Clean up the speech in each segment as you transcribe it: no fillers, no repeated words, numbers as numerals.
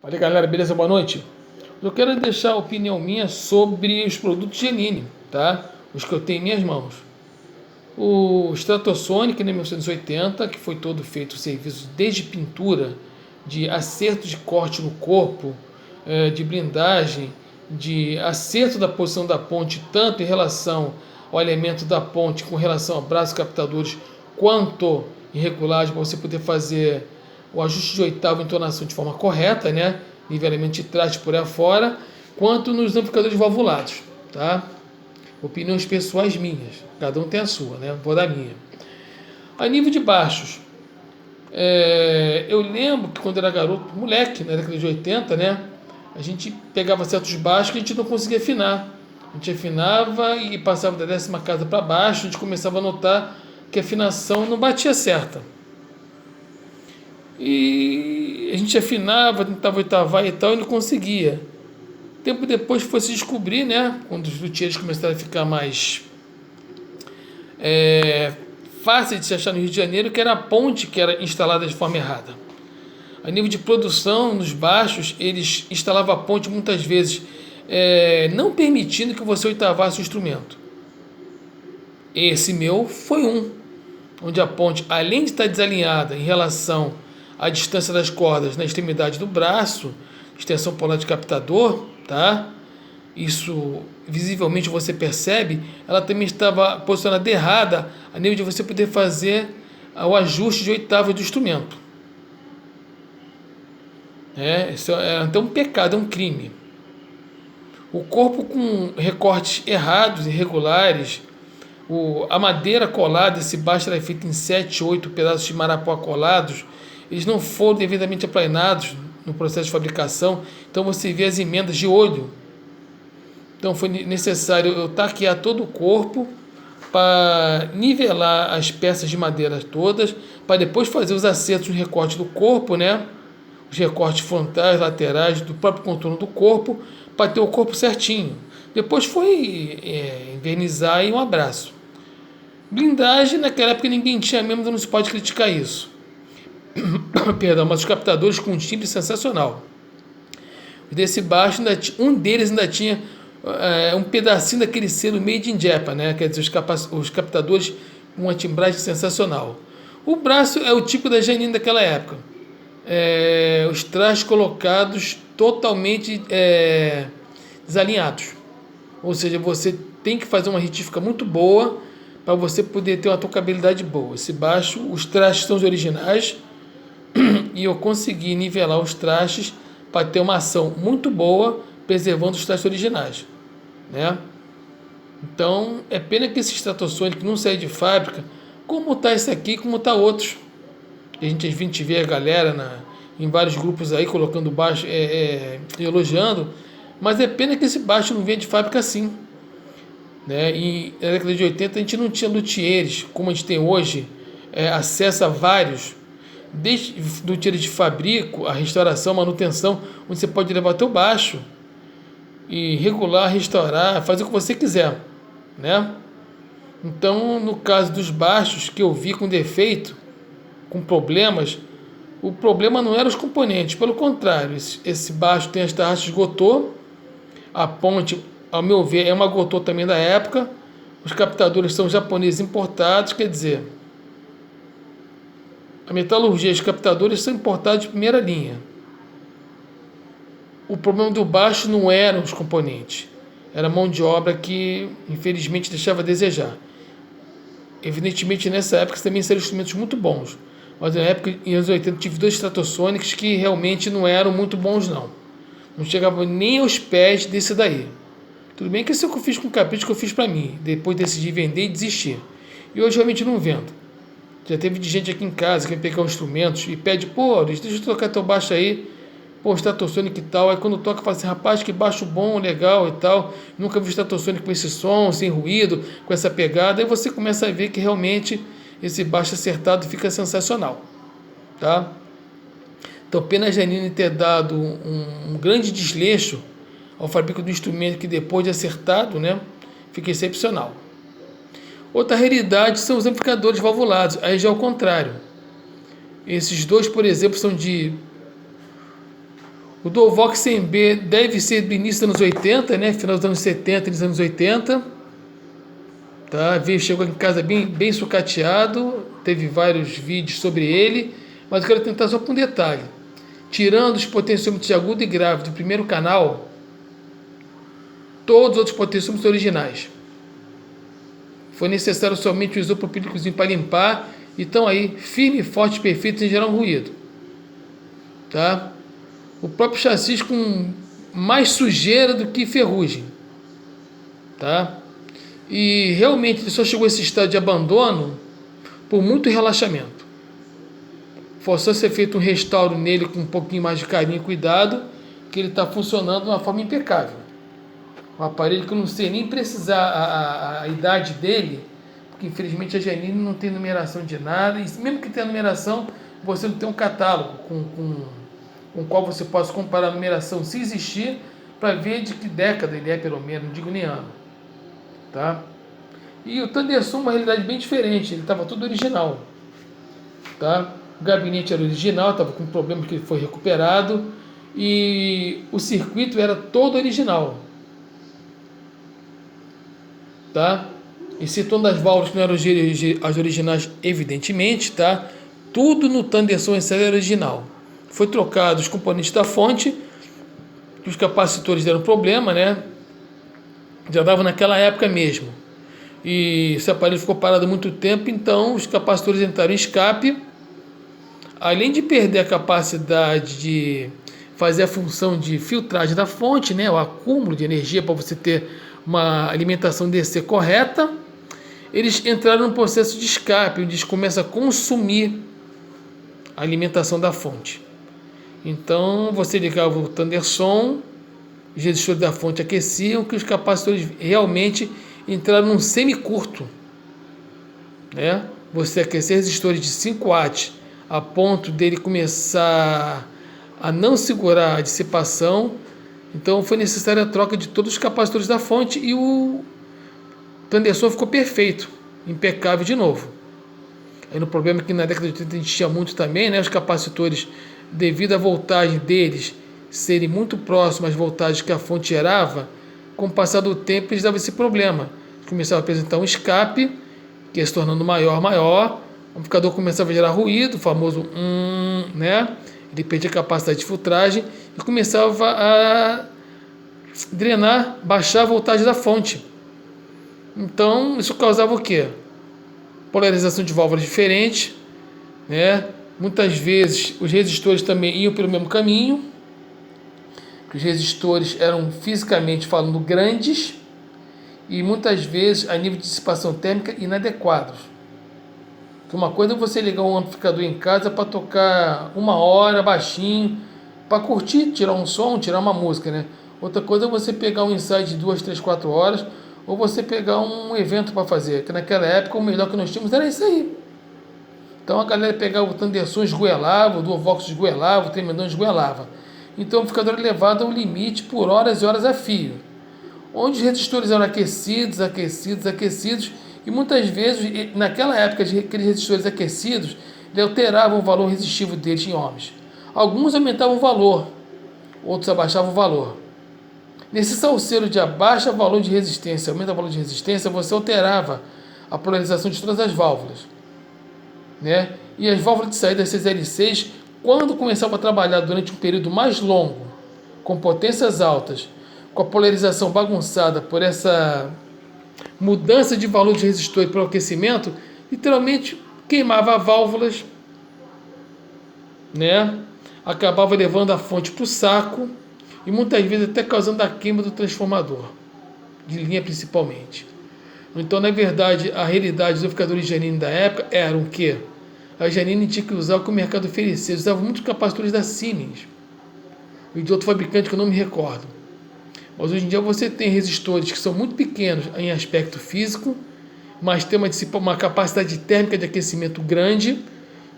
Fala aí, galera, beleza? Boa noite. Eu quero deixar a opinião minha sobre os produtos Genini, tá? Os que eu tenho em minhas mãos. O Stratosonic, né, 1980, que foi todo feito serviço desde pintura, de acerto de corte no corpo, de blindagem, de acerto da posição da ponte, tanto em relação ao elemento da ponte, com relação a braços captadores, quanto em regulagem, para você poder fazer o ajuste de oitava entonação de forma correta, né? Nivelamento de traste por aí afora, quanto nos amplificadores valvulados, tá? Opiniões pessoais minhas, cada um tem a sua, né? Vou dar a minha. A nível de baixos, eu lembro que quando era garoto, moleque, na década de 80, né? A gente pegava certos baixos que a gente não conseguia afinar. A gente afinava e passava da 10ª casa para baixo, a gente começava a notar que a afinação não batia certa. E a gente afinava, tentava oitavar e tal, e não conseguia. Tempo depois foi se descobrir, né? Quando os luthiers começaram a ficar mais fácil de se achar no Rio de Janeiro, que era a ponte que era instalada de forma errada. A nível de produção, nos baixos, eles instalavam a ponte muitas vezes não permitindo que você oitavasse o instrumento. Esse meu foi onde a ponte, além de estar desalinhada em relação à distância das cordas na extremidade do braço, extensão polar de captador, tá? Isso visivelmente você percebe, ela também estava posicionada errada a nível de você poder fazer o ajuste de oitava do instrumento. Isso é então um pecado, é um crime. O corpo com recortes errados, irregulares, a madeira colada, esse baixo era feito em 7, 8 pedaços de marapuá colados, eles não foram devidamente aplainados no processo de fabricação, então você vê as emendas de olho. Então foi necessário eu taquear todo o corpo para nivelar as peças de madeira todas, para depois fazer os acertos no recorte do corpo, né? Os recortes frontais, laterais, do próprio contorno do corpo, para ter o corpo certinho. Depois foi envernizar e um abraço. Blindagem, naquela época ninguém tinha mesmo, então não se pode criticar isso. Perdão, mas os captadores com um timbre sensacional. Desse baixo, um deles ainda tinha um pedacinho daquele selo Made in Japan, né? Quer dizer, os captadores com uma timbragem sensacional. O braço é o tipo da Janine daquela época. Os trastes colocados totalmente desalinhados. Ou seja, você tem que fazer uma retífica muito boa para você poder ter uma tocabilidade boa. Esse baixo, os trastes são os originais e eu consegui nivelar os trastes para ter uma ação muito boa, preservando os trastes originais, né? Então, é pena que esse Stratosonic não saia de fábrica, como está esse aqui, como está outros. A gente vê a galera em vários grupos aí colocando baixo, elogiando, mas é pena que esse baixo não venha de fábrica assim, né? E na década de 80 a gente não tinha luthiers, como a gente tem hoje, acesso a vários, desde do tiro de fabrico, a restauração, manutenção, onde você pode levar teu baixo e regular, restaurar, fazer o que você quiser, né? Então, no caso dos baixos que eu vi com defeito, com problemas, o problema não era os componentes, pelo contrário, esse baixo tem as tarraxas de Gotô, a ponte, ao meu ver, é uma Gotô também da época, os captadores são japoneses importados, quer dizer, a metalurgia e os captadores são importados de primeira linha. O problema do baixo não eram os componentes, era a mão de obra que, infelizmente, deixava a desejar. Evidentemente, nessa época também saíram instrumentos muito bons, mas na época, em anos 80, tive 2 Stratosonics que realmente não eram muito bons, não. Não chegavam nem aos pés desse daí. Tudo bem que esse é o que eu fiz com o capricho que eu fiz para mim, depois decidi vender e desistir. E hoje realmente não vendo. Já teve gente aqui em casa que vem pegar os instrumentos e pede, pô, deixa eu tocar teu baixo aí, pô, Stratosonic e tal. Aí quando toca, fala assim, rapaz, que baixo bom, legal e tal. Nunca vi Stratosonic com esse som, sem ruído, com essa pegada. Aí você começa a ver que realmente esse baixo acertado fica sensacional, tá? Então, pena a Janine ter dado um grande desleixo ao fabrico do instrumento que depois de acertado, né, fica excepcional. Outra realidade são os amplificadores valvulados, aí já é o contrário. Esses dois, por exemplo, são de O Dualvox CMB deve ser do início dos anos 80, né? Final dos anos 70 e dos anos 80. Tá? Chegou em casa bem sucateado, teve vários vídeos sobre ele, mas eu quero tentar só por um detalhe. Tirando os potenciômetros de agudo e grave do primeiro canal, todos os outros potenciômetros originais. Foi necessário somente o isopropílicozinho para limpar, e estão aí firme, forte, perfeito, sem gerar um ruído. Tá? O próprio chassi com mais sujeira do que ferrugem. Tá? E realmente ele só chegou a esse estado de abandono por muito relaxamento. Forçou ser feito um restauro nele com um pouquinho mais de carinho e cuidado, que ele está funcionando de uma forma impecável. Um aparelho que eu não sei nem precisar a idade dele, porque infelizmente a Janine não tem numeração de nada, e mesmo que tenha numeração, você não tem um catálogo com o qual você possa comparar a numeração, se existir, para ver de que década ele é, pelo menos, não digo nem ano. Tá? E o Thunderson é uma realidade bem diferente, ele estava tudo original. Tá? O gabinete era original, estava com problemas que ele foi recuperado, e o circuito era todo original. Tá? E citando as válvulas que não eram as originais, evidentemente, tá? Tudo no Thunderson em série original. Foi trocado os componentes da fonte, os capacitores deram problema, né? Já dava naquela época mesmo. E esse aparelho ficou parado há muito tempo, então os capacitores entraram em escape. Além de perder a capacidade de fazer a função de filtragem da fonte, né? O acúmulo de energia para você ter uma alimentação DC correta, eles entraram num processo de escape, onde eles começam a consumir a alimentação da fonte. Então, você ligava o Thunderson, os resistores da fonte aqueciam, que os capacitores realmente entraram num semicurto. Né? Você aquecer resistores de 5 watts a ponto dele começar a não segurar a dissipação. Então, foi necessária a troca de todos os capacitores da fonte e o Thunderson ficou perfeito, impecável de novo. Aí no problema é que na década de 80 a gente tinha muito também, né? Os capacitores, devido à voltagem deles serem muito próximas às voltagens que a fonte gerava, com o passar do tempo eles davam esse problema. Começava a apresentar um escape, que ia se tornando maior, o amplificador começava a gerar ruído, o famoso né? Ele perdia a capacidade de filtragem e começava a drenar, baixar a voltagem da fonte. Então, isso causava o quê? Polarização de válvulas diferentes, né? Muitas vezes os resistores também iam pelo mesmo caminho. Os resistores eram, fisicamente falando, grandes e muitas vezes a nível de dissipação térmica inadequados. Uma coisa é você ligar um amplificador em casa para tocar 1 hora baixinho, para curtir, tirar um som, tirar uma música, né? Outra coisa é você pegar um ensaio de 2, 3, 4 horas, ou você pegar um evento para fazer, que naquela época o melhor que nós tínhamos era isso aí. Então a galera pegava o Thunderson, esgoelava, o Dualvox esgoelava, o Tremendão esgoelava. Então o amplificador era levado ao limite por horas e horas a fio, onde os resistores eram aquecidos, e muitas vezes, naquela época, aqueles resistores aquecidos, ele alteravam o valor resistivo deles em ohms. Alguns aumentavam o valor, outros abaixavam o valor. Nesse salseiro de abaixa valor de resistência, aumenta o valor de resistência, você alterava a polarização de todas as válvulas. Né? E as válvulas de saída CZL6, quando começavam a trabalhar durante um período mais longo, com potências altas, com a polarização bagunçada por essa mudança de valor de resistor para o aquecimento, literalmente queimava válvulas, né? Acabava levando a fonte para o saco e muitas vezes até causando a queima do transformador, de linha principalmente. Então, na verdade, a realidade dos amplificadores Janine da época era o quê? A Janine tinha que usar o que o mercado oferecia. Usava muitos capacitores da Siemens e de outro fabricante que eu não me recordo. Mas hoje em dia você tem resistores que são muito pequenos em aspecto físico, mas tem uma capacidade térmica de aquecimento grande,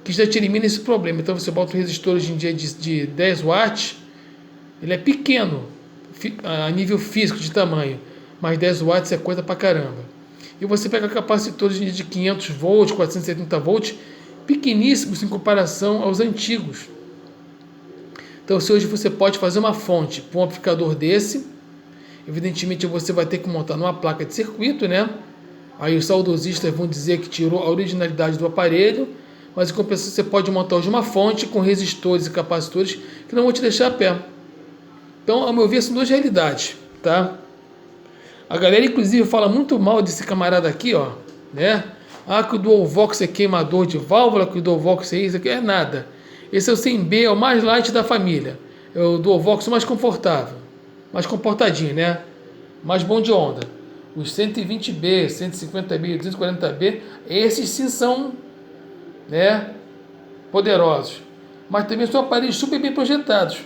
que já te elimina esse problema. Então você bota um resistor hoje em dia de 10 watts, ele é pequeno a nível físico de tamanho, mas 10 watts é coisa pra caramba. E você pega capacitores de 500 volts, 470 volts, pequeníssimos em comparação aos antigos. Então, se hoje você pode fazer uma fonte para um amplificador desse, evidentemente você vai ter que montar numa placa de circuito, né? Aí os saudosistas vão dizer que tirou a originalidade do aparelho, mas em compensação você pode montar hoje uma fonte com resistores e capacitores que não vão te deixar a pé. Então, ao meu ver, são duas realidades, tá? A galera, inclusive, fala muito mal desse camarada aqui, ó, né? Ah, que o Dualvox é queimador de válvula, que o Dualvox é isso, aqui é nada. Esse é o 100B, é o mais light da família. É o Dualvox mais confortável, mais comportadinho, né? Mais bom de onda. Os 120B, 150B, 240B, esses sim são, né, poderosos. Mas também são aparelhos super bem projetados.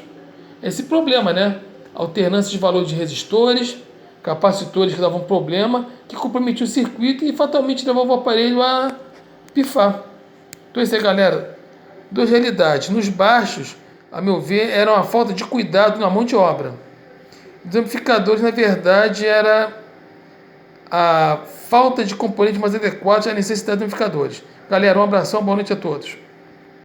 Esse problema, né? Alternância de valor de resistores, capacitores que davam problema, que comprometiam o circuito e fatalmente levavam o aparelho a pifar. Então isso aí, galera, duas realidades. Nos baixos, a meu ver, era uma falta de cuidado na mão de obra. Os amplificadores, na verdade, era a falta de componentes mais adequados à necessidade dos amplificadores. Galera, um abração, boa noite a todos.